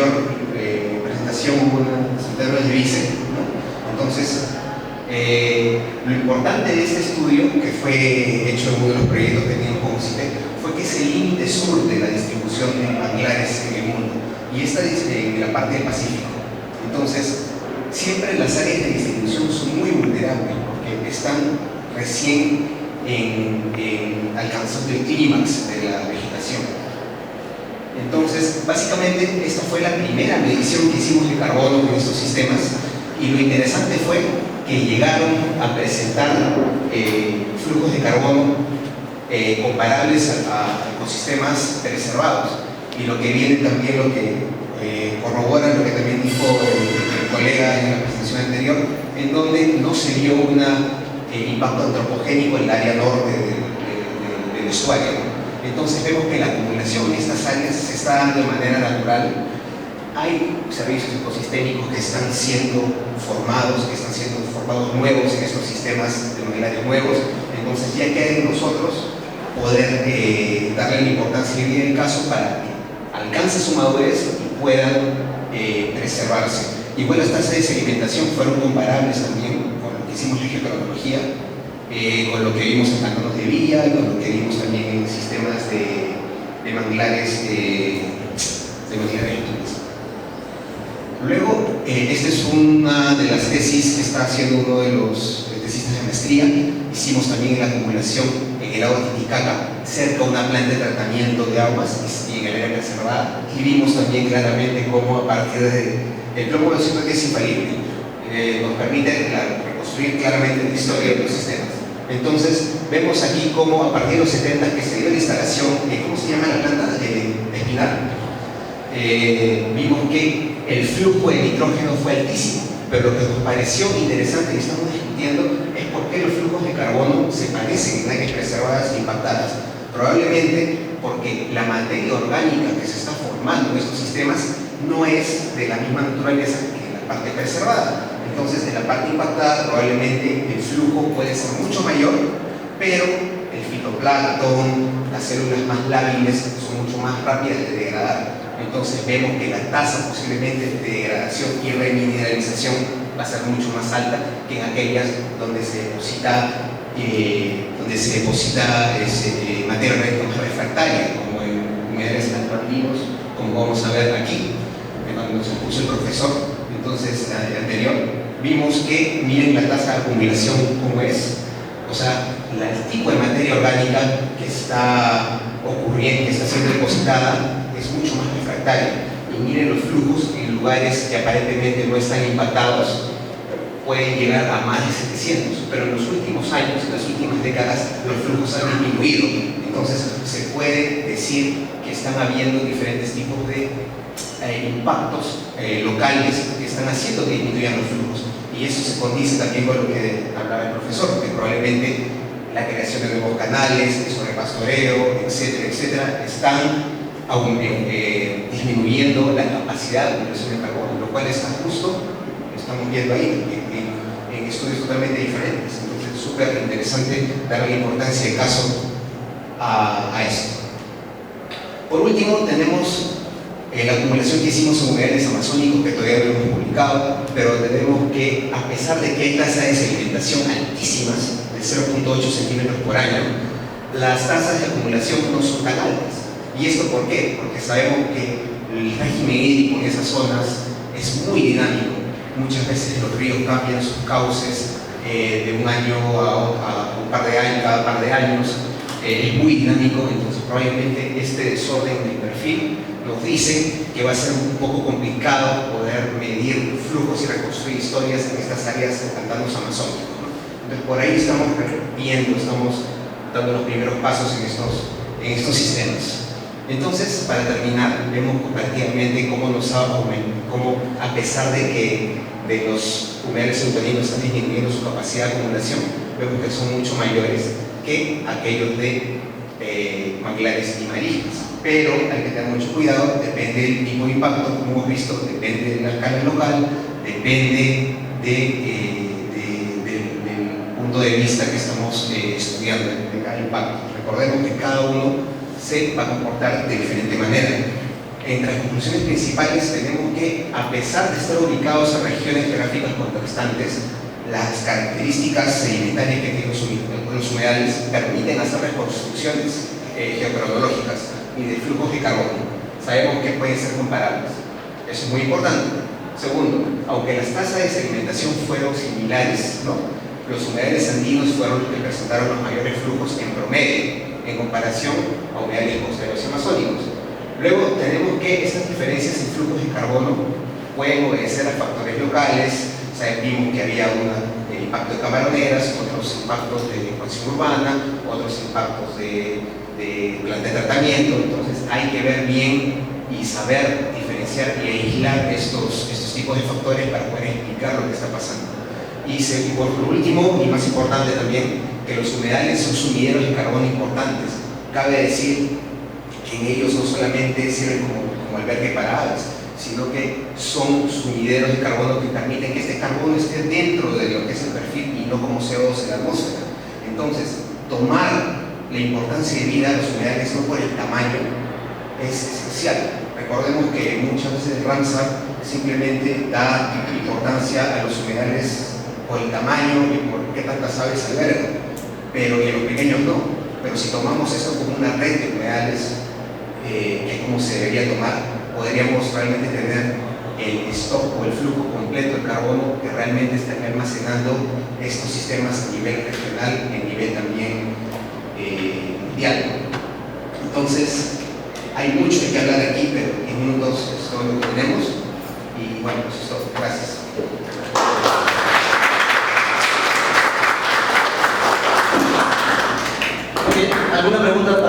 anterior presentación hubo una San Pedro de Vice, ¿no? Entonces, lo importante de este estudio, que fue hecho en uno de los proyectos que teníamos con CITEC, fue que es el límite sur de la distribución de manglares en el mundo, y esta es de la parte del Pacífico. Entonces, siempre las áreas de distribución son muy vulnerables, porque están recién alcanzando el clímax de la vegetación. Entonces, básicamente, esta fue la primera medición que hicimos de carbono en estos sistemas, y lo interesante fue que llegaron a presentar flujos de carbono comparables a ecosistemas preservados, y lo que viene también, lo que corrobora lo que también dijo el colega en la presentación anterior, en donde no se vio un impacto antropogénico en el área norte del estuario. Entonces vemos que la acumulación en estas áreas se está dando de manera natural. Hay servicios ecosistémicos que están siendo formados, nuevos en estos sistemas de manglares nuevos. Entonces ya queda en nosotros poder darle la importancia en el caso para que alcance su madurez y puedan preservarse. Igual las tasas de sedimentación fueron comparables también con lo que hicimos en geocronología, con lo que vimos en pantanos de villa, con lo que vimos también en sistemas de manglares túneles. Luego, esta es una de las tesis que está haciendo uno de los tesistas de maestría. Hicimos también en la acumulación en el lago Titicaca, cerca de una planta de tratamiento de aguas y en el área preservada, y vimos también claramente cómo a partir del plomo de que es infalible, nos permite reconstruir claramente la historia de los sistemas. Entonces, vemos aquí cómo a partir de los 70 que se dio la instalación, ¿cómo se llama la planta? Espinar. Vimos que el flujo de nitrógeno fue altísimo, pero lo que nos pareció interesante y estamos discutiendo es por qué los flujos de carbono se parecen en áreas preservadas e impactadas. Probablemente porque la materia orgánica que se está formando en estos sistemas no es de la misma naturaleza que en la parte preservada. Entonces, en la parte impactada probablemente el flujo puede ser mucho mayor, pero el fitoplancton, las células más lábiles son mucho más rápidas de degradar. Entonces vemos que la tasa posiblemente de degradación y remineralización va a ser mucho más alta que en aquellas donde se deposita materia orgánica más refractaria, como en humedales altoandinos, como vamos a ver aquí, cuando nos puso el profesor. Entonces, anterior, vimos que, miren la tasa de acumulación como es, o sea, el tipo de materia orgánica que está ocurriendo, que está siendo depositada, es mucho más refractaria. Y miren los flujos en lugares que aparentemente no están impactados, pueden llegar a más de 700, pero en los últimos años, en las últimas décadas, los flujos han disminuido. Entonces, se puede decir que están habiendo diferentes tipos de impactos locales que están haciendo que disminuyan los flujos. Y eso se condice también con lo que hablaba el profesor, que probablemente la creación de nuevos canales, el sobrepastoreo, etcétera, etcétera, están disminuyendo la capacidad de acumulación de carbono, lo cual está justo, lo estamos viendo ahí, en estudios totalmente diferentes. Entonces es súper interesante darle importancia de caso a esto. Por último, tenemos la acumulación que hicimos en humedales amazónicos, que todavía no hemos publicado, pero tenemos que, a pesar de que hay tasas de sedimentación altísimas, de 0.8 centímetros por año, las tasas de acumulación no son tan altas. ¿Y esto por qué? Porque sabemos que el régimen hídrico en esas zonas es muy dinámico. Muchas veces los ríos cambian sus cauces de un año a un par de años, cada par de años. Es muy dinámico, entonces probablemente este desorden del perfil nos dice que va a ser un poco complicado poder medir flujos y reconstruir historias en estas áreas de pantanos amazónicos, ¿no? Entonces por ahí estamos viendo, estamos dando los primeros pasos en estos sistemas. Entonces, para terminar, vemos comparativamente cómo a pesar de que los humedales submarinos están disminuyendo su capacidad de acumulación, vemos que son mucho mayores que aquellos de manglares y marismas. Pero hay que tener mucho cuidado, depende del tipo de impacto, como hemos visto, depende de la escala local, depende del punto de vista que estamos estudiando de cada impacto. Recordemos que cada uno se va a comportar de diferente manera. entre las conclusiones principales tenemos que, a pesar de estar ubicados en regiones geográficas contrastantes, las características sedimentarias que tienen los humedales permiten hacer reconstrucciones geocronológicas y de flujos de carbono. Sabemos que pueden ser comparables. Eso es muy importante. Segundo, aunque las tasas de sedimentación fueron similares, ¿no?, los humedales andinos fueron los que presentaron los mayores flujos en promedio, en comparación a humedales costeros y amazónicos. Luego tenemos que estas diferencias en flujos de carbono pueden obedecer a factores locales. O sea, vimos que había un impacto de camaroneras, otros impactos de expansión urbana, otros impactos de planta de tratamiento. Entonces hay que ver bien y saber diferenciar y aislar estos tipos de factores para poder explicar lo que está pasando. Y por último, y más importante también, que los humedales son sumideros de carbono importantes. Cabe decir que en ellos no solamente sirven como albergue para aves, sino que son sumideros de carbono que permiten que este carbono esté dentro de lo que es el perfil y no como CO2 en la atmósfera. Entonces, tomar la importancia de vida de los humedales no por el tamaño es esencial. Recordemos que muchas veces el Ramsar simplemente da importancia a los humedales por el tamaño y por qué tantas aves albergan, pero y a los pequeños no. Pero si tomamos eso como una red de humedales, que es como se debería tomar, podríamos realmente tener el stock o el flujo completo de carbono que realmente están almacenando estos sistemas a nivel regional y a nivel también mundial. Entonces, hay mucho que hablar aquí, pero en minutos es todo lo que tenemos. Y bueno, pues eso es todo. Gracias. ¿Alguna pregunta para